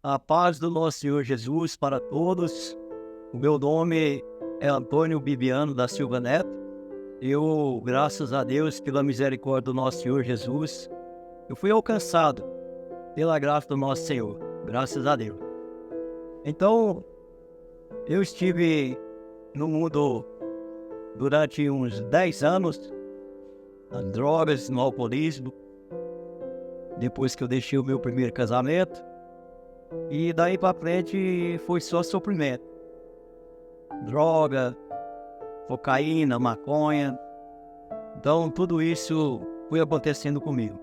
A paz do nosso Senhor Jesus para todos. O meu nome é Antônio Bibiano da Silva Neto. Eu, graças a Deus, pela misericórdia do nosso Senhor Jesus, eu fui alcançado pela graça do nosso Senhor. Graças a Deus. Então, eu estive no mundo durante uns 10 anos, nas drogas, no alcoolismo, depois que eu deixei o meu primeiro casamento. E daí pra frente foi só sofrimento. Droga, cocaína, maconha. Então tudo isso foi acontecendo comigo.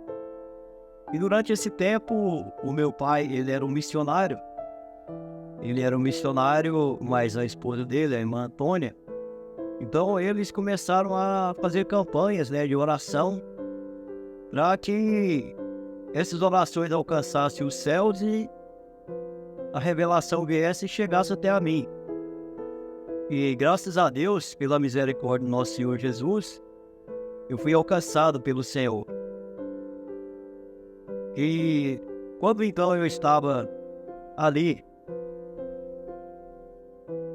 E durante esse tempo, o meu pai, ele era um missionário. Ele era um missionário, mas a esposa dele, a irmã Antônia. Então eles começaram a fazer campanhas, de oração, para que essas orações alcançassem os céus e a revelação viesse e chegasse até a mim. E graças a Deus, pela misericórdia do nosso Senhor Jesus, eu fui alcançado pelo Senhor. E quando então eu estava ali,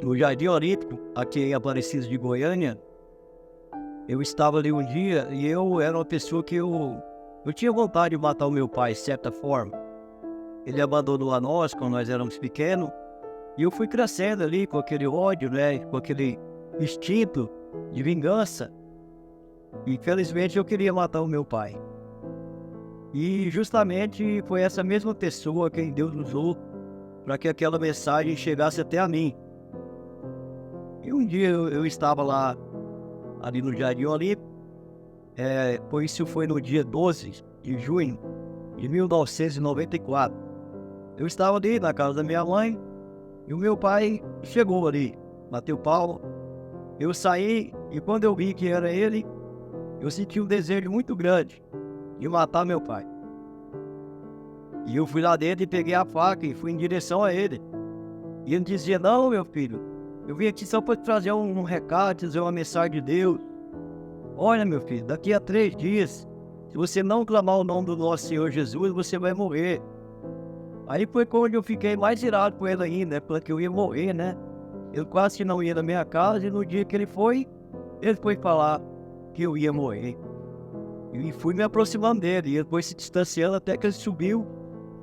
no Jardim Olímpico, aqui em Aparecida de Goiânia, eu estava ali um dia e eu era uma pessoa que eu tinha vontade de matar o meu pai, de certa forma. Ele abandonou a nós quando nós éramos pequenos. E eu fui crescendo ali com aquele ódio, com aquele instinto de vingança. E infelizmente eu queria matar o meu pai. E justamente foi essa mesma pessoa quem Deus usou para que aquela mensagem chegasse até a mim. E um dia eu estava lá, ali no Jardim Olímpico, pois isso foi no dia 12 de junho de 1994. Eu estava ali na casa da minha mãe, e o meu pai chegou ali, bateu palma. Eu saí e quando eu vi que era ele, eu senti um desejo muito grande de matar meu pai. E eu fui lá dentro e peguei a faca e fui em direção a ele. E ele dizia: "Não, meu filho, eu vim aqui só para te trazer um recado, trazer uma mensagem de Deus. Olha, meu filho, daqui a 3 dias, se você não clamar o nome do nosso Senhor Jesus, você vai morrer." Aí foi quando eu fiquei mais irado com ele ainda, porque eu ia morrer, Eu quase que não ia na minha casa e no dia que ele foi falar que eu ia morrer. E fui me aproximando dele, e depois se distanciando até que ele subiu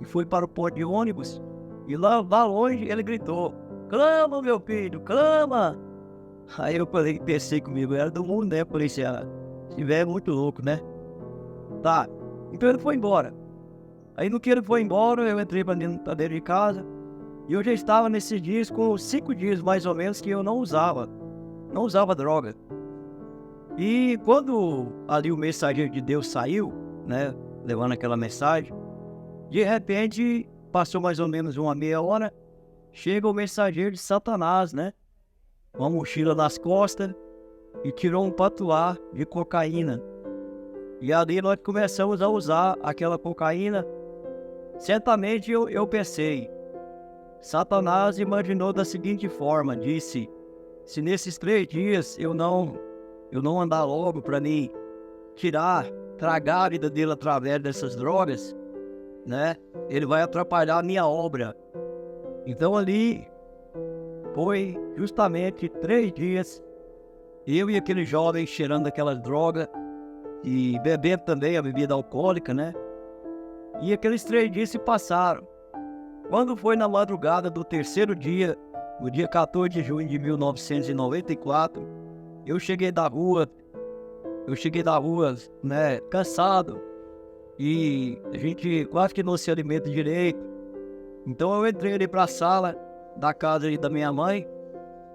e foi para o ponto de ônibus. E lá longe ele gritou: "Clama, meu filho, clama!" Aí eu falei, pensei comigo, era do mundo, Falei assim: esse velho é muito louco, Tá, então ele foi embora. Aí no que ele foi embora, eu entrei pra dentro de casa. E eu já estava nesses dias com 5 dias mais ou menos que eu não usava droga. E quando ali o mensageiro de Deus saiu, levando aquela mensagem, de repente passou mais ou menos uma meia hora, chega o mensageiro de Satanás, com uma mochila nas costas e tirou um patuá de cocaína. E ali nós começamos a usar aquela cocaína. Certamente eu pensei, Satanás imaginou da seguinte forma, disse: se nesses 3 dias eu não andar logo para mim tragar a vida dele através dessas drogas, ele vai atrapalhar a minha obra. Então ali foi justamente 3 dias, eu e aquele jovem cheirando aquelas drogas e bebendo também a bebida alcoólica, E aqueles 3 dias se passaram. Quando foi na madrugada do terceiro dia, no dia 14 de junho de 1994, eu cheguei da rua, cansado, e a gente quase que não se alimenta direito. Então eu entrei ali para a sala da casa ali da minha mãe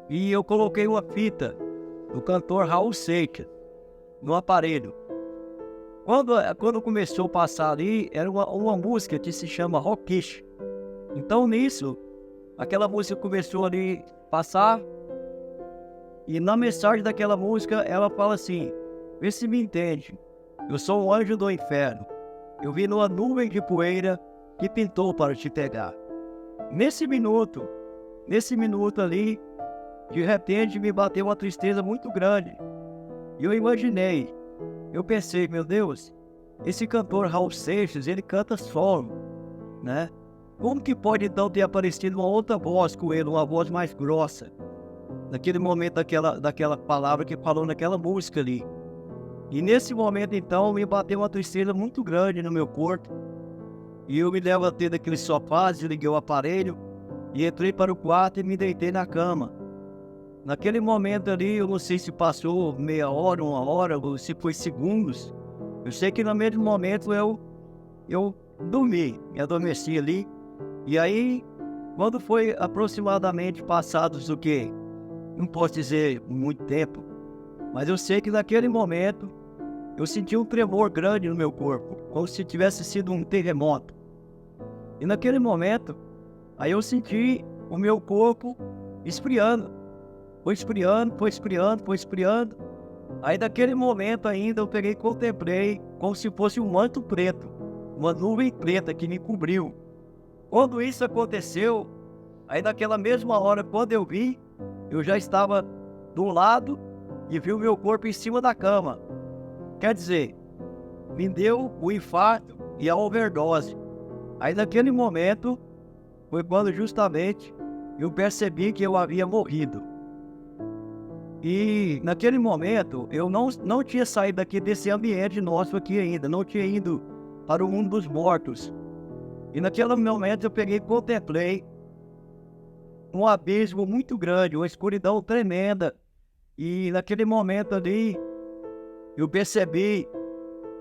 e eu coloquei uma fita do cantor Raul Seixas no aparelho. Quando começou a passar ali, era uma música que se chama Rockish. Então nisso, aquela música começou ali a passar, e na mensagem daquela música ela fala assim: "Vê se me entende, eu sou um anjo do inferno, eu vim numa nuvem de poeira que pintou para te pegar." Nesse minuto ali, de repente me bateu uma tristeza muito grande. E eu pensei, meu Deus, esse cantor Raul Seixas, ele canta solo, né? como que pode então ter aparecido uma outra voz com ele, uma voz mais grossa? Naquele momento daquela palavra que falou naquela música ali. E nesse momento então me bateu uma tristeza muito grande no meu corpo. E eu me levantei daquele sofá, desliguei o aparelho e entrei para o quarto e me deitei na cama. Naquele momento ali, eu não sei se passou meia hora, uma hora, ou se foi segundos. Eu sei que no mesmo momento eu dormi, me adormeci ali. E aí, quando foi aproximadamente passados o quê? Não posso dizer muito tempo, mas eu sei que naquele momento eu senti um tremor grande no meu corpo, como se tivesse sido um terremoto. E naquele momento, aí eu senti o meu corpo esfriando. Foi esfriando, foi esfriando, foi esfriando. Aí naquele momento ainda eu peguei e contemplei como se fosse um manto preto, uma nuvem preta que me cobriu. Quando isso aconteceu, aí naquela mesma hora, quando eu vi, eu já estava do lado e vi o meu corpo em cima da cama. Quer dizer, me deu o infarto e a overdose. Aí naquele momento, foi quando justamente eu percebi que eu havia morrido. E naquele momento, eu não tinha saído daqui desse ambiente nosso aqui ainda, não tinha ido para o mundo dos mortos. E naquele momento eu peguei e contemplei um abismo muito grande, uma escuridão tremenda. E naquele momento ali, eu percebi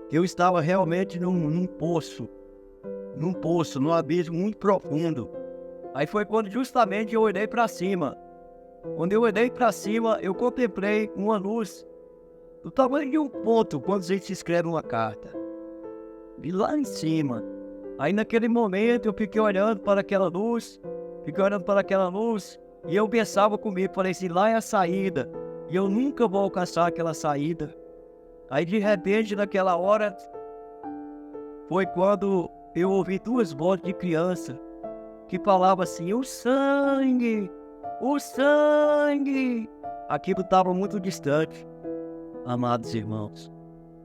que eu estava realmente num poço, num abismo muito profundo. Aí foi quando justamente eu olhei para cima. Quando eu olhei para cima, eu contemplei uma luz do tamanho de um ponto quando a gente escreve uma carta. E lá em cima. Aí naquele momento eu fiquei olhando para aquela luz, e eu pensava comigo, falei assim, lá é a saída, e eu nunca vou alcançar aquela saída. Aí de repente, naquela hora, foi quando eu ouvi duas vozes de criança, que falavam assim, o sangue! O sangue! Aquilo estava muito distante, amados irmãos.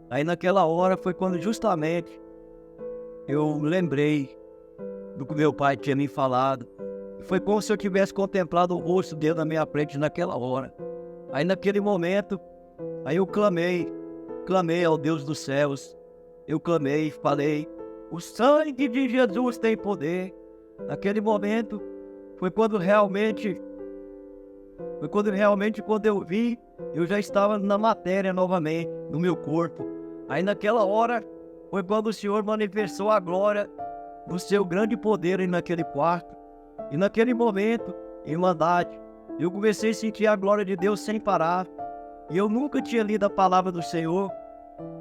Aí naquela hora foi quando justamente eu lembrei do que meu pai tinha me falado. Foi como se eu tivesse contemplado o rosto dele na minha frente naquela hora. Aí naquele momento, aí eu clamei ao Deus dos céus. Eu clamei e falei, o sangue de Jesus tem poder. Naquele momento, foi quando realmente, quando eu vi, eu já estava na matéria novamente, no meu corpo. Aí naquela hora, foi quando o Senhor manifestou a glória do seu grande poder aí naquele quarto. E naquele momento, irmandade, eu comecei a sentir a glória de Deus sem parar. E eu nunca tinha lido a palavra do Senhor.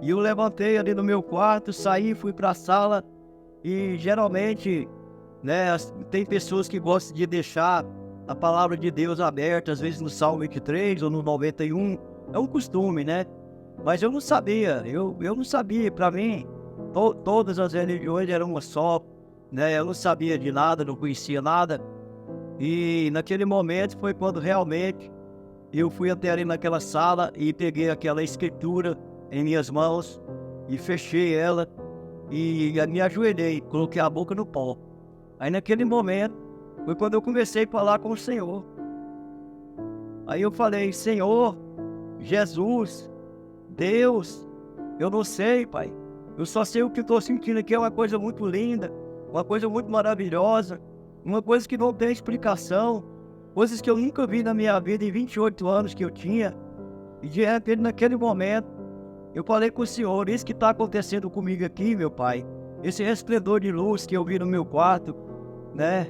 E eu levantei ali no meu quarto, saí, fui para a sala. E geralmente, né, tem pessoas que gostam de deixar a palavra de Deus aberta, às vezes no Salmo 23 ou no 91. É um costume, né? Mas eu não sabia, eu não sabia. Para mim, todas as religiões eram uma só, né? Eu não sabia de nada, não conhecia nada. E naquele momento foi quando realmente eu fui até ali naquela sala e peguei aquela escritura em minhas mãos e fechei ela e me ajoelhei, coloquei a boca no pó. Aí naquele momento foi quando eu comecei a falar com o Senhor. Aí eu falei, Senhor, Jesus, Deus, eu não sei, Pai. Eu só sei o que estou sentindo aqui é uma coisa muito linda, uma coisa muito maravilhosa, uma coisa que não tem explicação, coisas que eu nunca vi na minha vida em 28 anos que eu tinha. E de repente, naquele momento, eu falei com o Senhor, isso que está acontecendo comigo aqui, meu Pai, esse resplendor de luz que eu vi no meu quarto, né,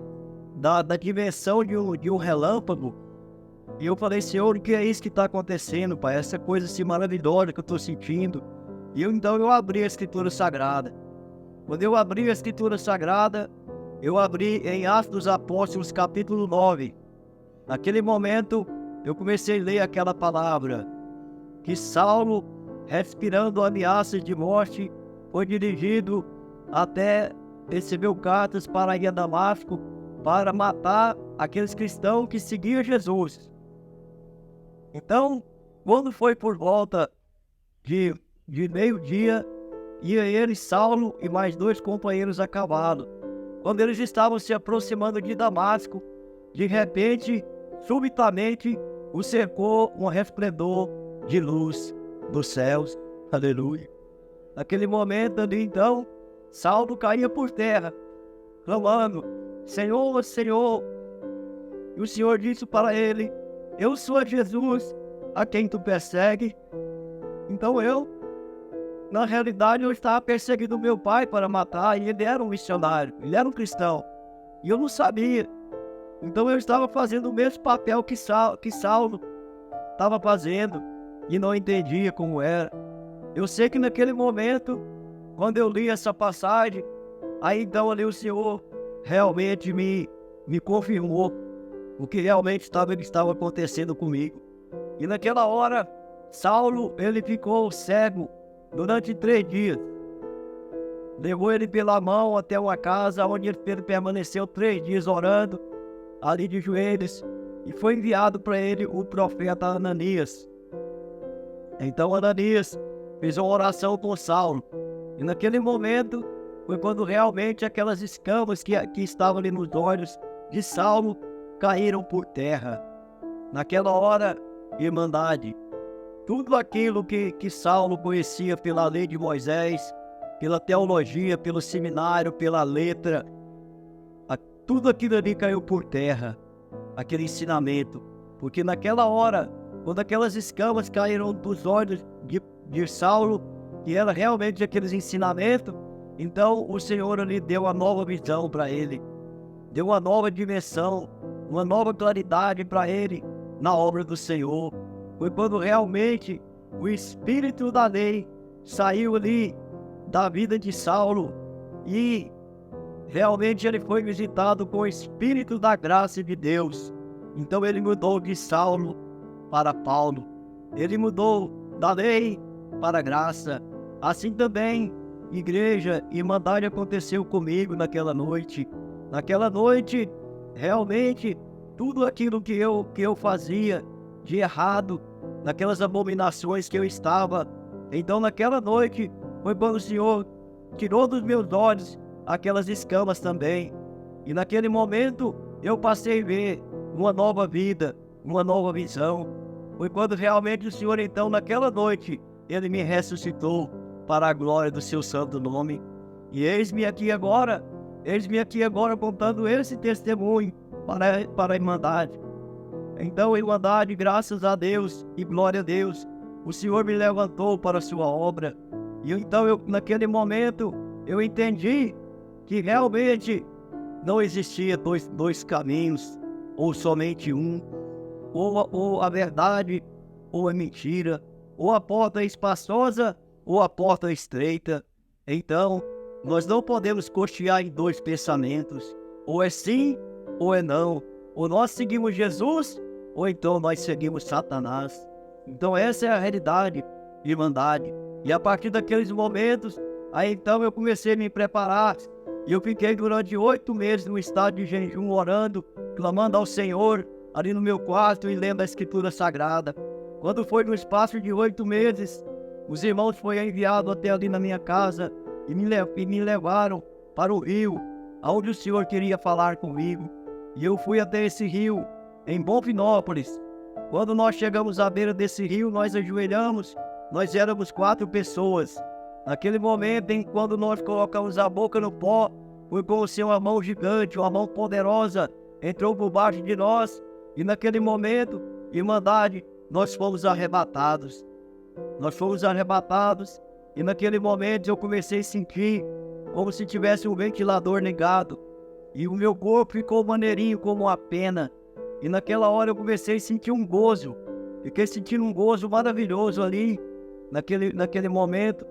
da dimensão de um relâmpago. E eu falei, Senhor, o que é isso que está acontecendo, Pai? Essa coisa assim maravilhosa que eu estou sentindo. E então eu abri a Escritura Sagrada. Quando eu abri a Escritura Sagrada, eu abri em Atos dos Apóstolos, capítulo 9. Naquele momento, eu comecei a ler aquela palavra, que Saulo, respirando ameaças de morte, foi dirigido até recebeu cartas para ir a Damasco, para matar aqueles cristãos que seguiam Jesus. Então, quando foi por volta de meio-dia, ia ele, Saulo e mais 2 companheiros a cavalo. quando eles estavam se aproximando de Damasco, de repente, subitamente, o cercou um resplendor de luz dos céus. Aleluia. Naquele momento ali, então, Saulo caía por terra, clamando: Senhor, Senhor. E o Senhor disse para ele: eu sou Jesus, a quem tu persegue. Então na realidade, eu estava perseguindo meu pai para matar, e ele era um missionário, ele era um cristão, e eu não sabia. Então eu estava fazendo o mesmo papel que Saulo estava fazendo, e não entendia como era. Eu sei que naquele momento, quando eu li essa passagem, aí então ali o Senhor realmente me confirmou o que realmente estava acontecendo comigo. E naquela hora, Saulo, ele ficou cego durante 3 dias. Levou ele pela mão até uma casa onde ele permaneceu 3 dias orando, ali de joelhos, e foi enviado para ele o profeta Ananias. Então Ananias fez uma oração com Saulo, e naquele momento foi quando realmente aquelas escamas que estavam ali nos olhos de Saulo caíram por terra. Naquela hora, irmandade, tudo aquilo que Saulo conhecia pela lei de Moisés, pela teologia, pelo seminário, pela letra, tudo aquilo ali caiu por terra, aquele ensinamento. Porque naquela hora, quando aquelas escamas caíram dos olhos de Saulo, que era realmente aqueles ensinamentos, então o Senhor ali deu uma nova visão para ele, deu uma nova dimensão, uma nova claridade para ele na obra do Senhor. Foi quando realmente o espírito da lei saiu ali da vida de Saulo e realmente ele foi visitado com o espírito da graça de Deus. Então ele mudou de Saulo para Paulo. Ele mudou da lei para a graça. Assim também, igreja, irmandade, aconteceu comigo naquela noite. Naquela noite, realmente, tudo aquilo que eu fazia de errado, naquelas abominações que eu estava. Então naquela noite, foi quando o Senhor tirou dos meus olhos aquelas escamas também. E naquele momento, eu passei a ver uma nova vida, uma nova visão. Foi quando realmente o Senhor, então, naquela noite, Ele me ressuscitou para a glória do seu santo nome. E eis-me aqui agora contando esse testemunho para a irmandade. Então, irmandade, graças a Deus e glória a Deus, o Senhor me levantou para a sua obra. E então, naquele momento, eu entendi que realmente não existia dois caminhos, ou somente um, ou a verdade, ou a mentira, ou a porta espaçosa, ou a porta estreita. Então, nós não podemos cochear em 2 pensamentos, ou é sim, ou é não. Ou nós seguimos Jesus, ou então nós seguimos Satanás. Então essa é a realidade, irmandade. E a partir daqueles momentos, aí então eu comecei a me preparar. E eu fiquei durante 8 meses no estado de jejum, orando, clamando ao Senhor, ali no meu quarto e lendo a Escritura Sagrada. Quando foi no espaço de 8 meses, os irmãos foram enviados até ali na minha casa e me levaram para o rio, onde o Senhor queria falar comigo. E eu fui até esse rio, em Bonfinópolis. Quando nós chegamos à beira desse rio, nós ajoelhamos, nós éramos 4 pessoas. Naquele momento, quando nós colocamos a boca no pó, foi como se uma mão gigante, uma mão poderosa, entrou por baixo de nós. E naquele momento, irmandade, nós fomos arrebatados. Nós fomos arrebatados. E naquele momento eu comecei a sentir como se tivesse um ventilador ligado. E o meu corpo ficou maneirinho como uma pena. E naquela hora eu comecei a sentir um gozo. Fiquei sentindo um gozo maravilhoso ali, naquele momento,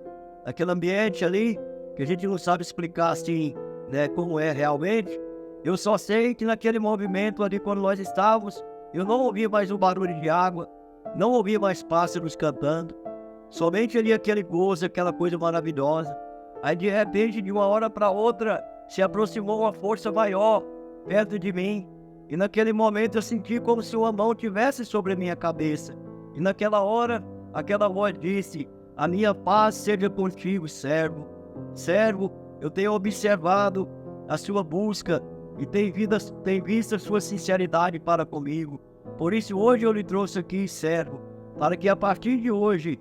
naquele ambiente ali, que a gente não sabe explicar assim, né, como é realmente. Eu só sei que naquele movimento ali, quando nós estávamos, eu não ouvia mais o barulho de água, não ouvia mais pássaros cantando, somente ali aquele gozo, aquela coisa maravilhosa. Aí de repente, de uma hora para outra, se aproximou uma força maior perto de mim. E naquele momento eu senti como se uma mão tivesse sobre a minha cabeça. E naquela hora, aquela voz disse: a minha paz seja contigo, servo. Servo, eu tenho observado a sua busca e tem visto a sua sinceridade para comigo. Por isso hoje eu lhe trouxe aqui, servo, para que a partir de hoje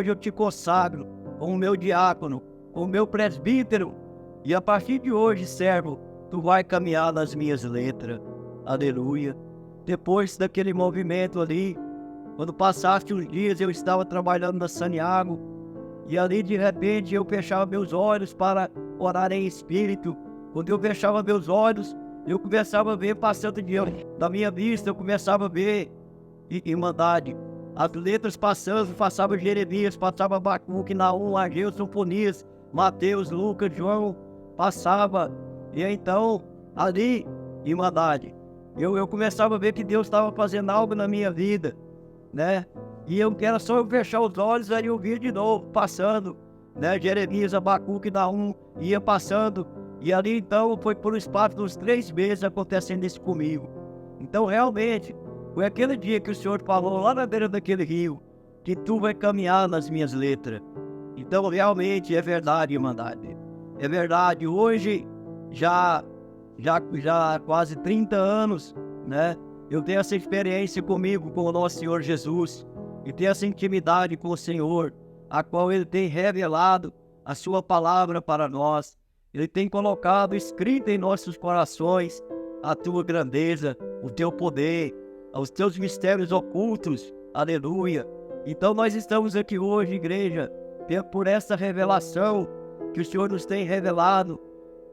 eu te consagro como meu diácono, como meu presbítero, e a partir de hoje, servo, tu vai caminhar nas minhas letras. Aleluia. Depois daquele movimento ali, quando passaste uns dias, eu estava trabalhando na Saniago, e ali de repente eu fechava meus olhos para orar em espírito. Quando eu fechava meus olhos, eu começava a ver passando diante da minha vista, eu começava a ver Irmandade, as letras passava Jeremias, passava Abacuque, Naum, Ageu, Sofonias, Mateus, Lucas, João, passava. E então, ali, Irmandade, eu começava a ver que Deus estava fazendo algo na minha vida, né? E eu era só eu fechar os olhos, aí eu via de novo, passando, né? Jeremias, Abacuque, Naum, ia passando. E ali, então, foi por espaço dos 3 meses acontecendo isso comigo. Então, realmente, foi aquele dia que o Senhor falou lá na beira daquele rio, que tu vai caminhar nas minhas letras. Então, realmente, é verdade, Irmandade. É verdade, hoje, já há quase 30 anos, né? Eu tenho essa experiência comigo, com o nosso Senhor Jesus, e tenho essa intimidade com o Senhor, a qual Ele tem revelado a sua palavra para nós. Ele tem colocado escrita em nossos corações a tua grandeza, o teu poder, os teus mistérios ocultos. Aleluia. Então nós estamos aqui hoje, igreja, por essa revelação que o Senhor nos tem revelado,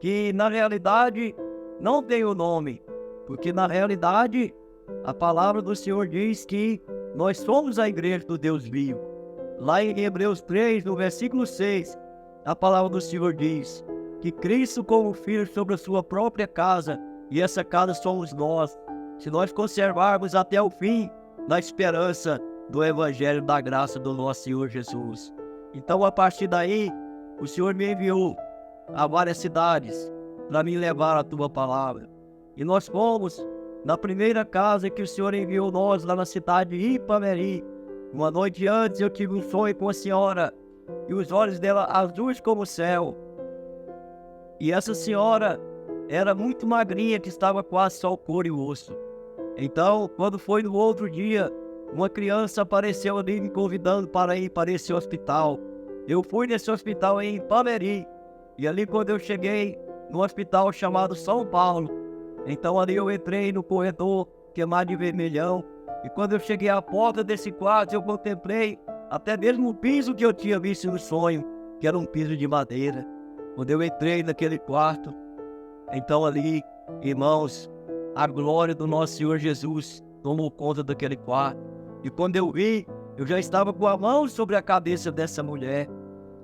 que na realidade não tem o nome, porque na realidade a palavra do Senhor diz que nós somos a igreja do Deus vivo. Lá em Hebreus 3, no versículo 6, a palavra do Senhor diz que Cristo como Filho sobre a sua própria casa, e essa casa somos nós, se nós conservarmos até o fim, na esperança do Evangelho da graça do nosso Senhor Jesus. Então, a partir daí, o Senhor me enviou a várias cidades para me levar a tua palavra. E nós fomos na primeira casa que o Senhor enviou nós, lá na cidade de Ipameri. Uma noite antes eu tive um sonho com a senhora, e os olhos dela azuis como o céu. E essa senhora era muito magrinha, que estava quase só o couro e o osso. Então, quando foi no outro dia, uma criança apareceu ali me convidando para ir para esse hospital. Eu fui nesse hospital em Ipameri. E ali, quando eu cheguei no hospital chamado São Paulo, então ali eu entrei no corredor queimado de vermelhão. E quando eu cheguei à porta desse quarto, eu contemplei até mesmo o piso que eu tinha visto no sonho, que era um piso de madeira. Quando eu entrei naquele quarto, então ali, irmãos, a glória do nosso Senhor Jesus tomou conta daquele quarto. E quando eu vi, eu já estava com a mão sobre a cabeça dessa mulher.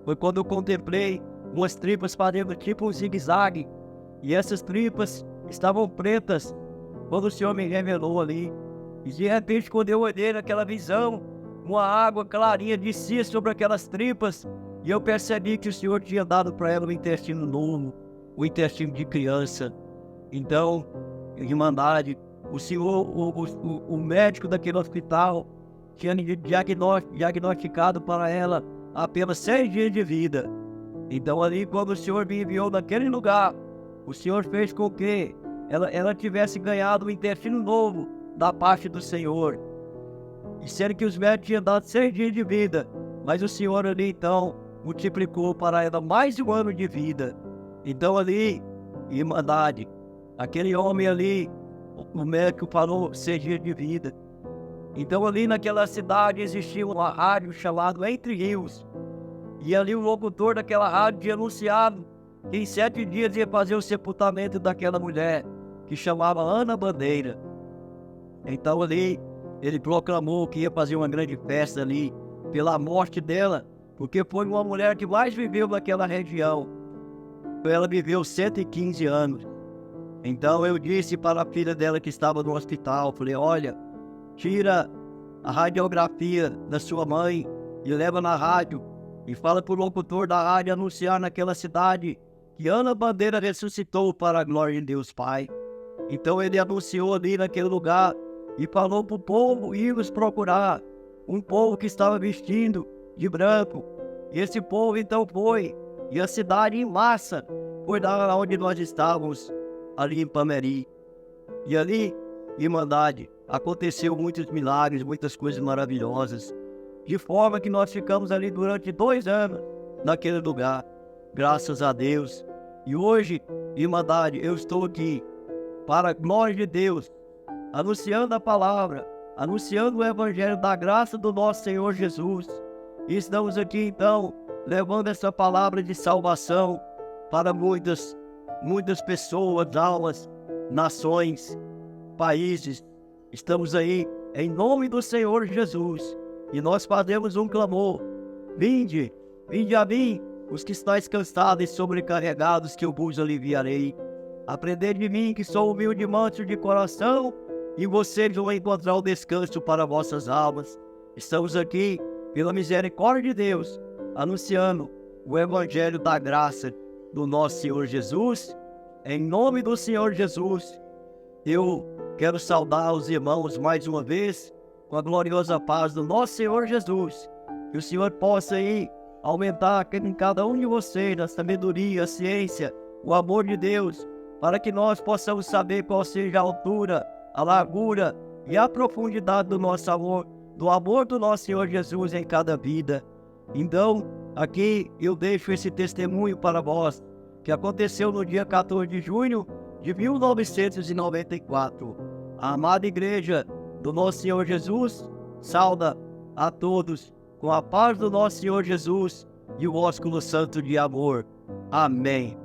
Foi quando eu contemplei umas tripas fazendo tipo um zigue-zague. E essas tripas estavam pretas, quando o Senhor me revelou ali. E de repente, quando eu olhei naquela visão, uma água clarinha descia sobre aquelas tripas. E eu percebi que o Senhor tinha dado para ela um intestino novo, um intestino de criança. Então, Irmandade, o Senhor, o médico daquele hospital tinha diagnosticado para ela apenas 6 dias de vida. Então ali, quando o Senhor me enviou naquele lugar, o Senhor fez com que ela tivesse ganhado um intestino novo da parte do Senhor. E sendo que os médicos tinham dado 6 dias de vida, mas o Senhor ali então multiplicou para ela mais 1 ano de vida. Então ali, Irmandade, aquele homem ali, o médico falou 6 dias de vida. Então ali naquela cidade existia uma rádio chamada Entre Rios. E ali o locutor daquela rádio tinha anunciado que em 7 dias ia fazer o sepultamento daquela mulher, que chamava Ana Bandeira. Então ali ele proclamou que ia fazer uma grande festa ali pela morte dela, porque foi uma mulher que mais viveu naquela região. Ela viveu 115 anos. Então eu disse para a filha dela que estava no hospital, falei, olha, tira a radiografia da sua mãe e leva na rádio e fala para o locutor da rádio anunciar naquela cidade que Ana Bandeira ressuscitou para a glória de Deus Pai. Então ele anunciou ali naquele lugar e falou para o povo ir nos procurar, um povo que estava vestindo de branco. E esse povo então foi, e a cidade em massa foi da onde nós estávamos, ali em Pameri. E ali, Irmandade, aconteceu muitos milagres, muitas coisas maravilhosas, de forma que nós ficamos ali durante 2 anos, naquele lugar, graças a Deus. E hoje, Irmandade, eu estou aqui, para a glória de Deus, anunciando a palavra, anunciando o Evangelho da graça do nosso Senhor Jesus. E estamos aqui, então, levando essa palavra de salvação para muitas pessoas, almas, nações, países. Estamos aí em nome do Senhor Jesus, e nós fazemos um clamor: vinde, vinde a mim, os que estáis cansados e sobrecarregados, que eu vos aliviarei. Aprendei de mim, que sou humilde e manso de coração, e vocês vão encontrar o descanso para vossas almas. Estamos aqui, pela misericórdia de Deus, anunciando o Evangelho da graça do nosso Senhor Jesus. Em nome do Senhor Jesus, eu quero saudar os irmãos mais uma vez, com a gloriosa paz do nosso Senhor Jesus. Que o Senhor possa aí aumentar em cada um de vocês a sabedoria, a ciência, o amor de Deus, para que nós possamos saber qual seja a altura, a largura e a profundidade do nosso amor, do amor do nosso Senhor Jesus em cada vida. Então, aqui eu deixo esse testemunho para vós, que aconteceu no dia 14 de junho de 1994. A amada igreja do nosso Senhor Jesus sauda a todos com a paz do nosso Senhor Jesus e o ósculo santo de amor. Amém.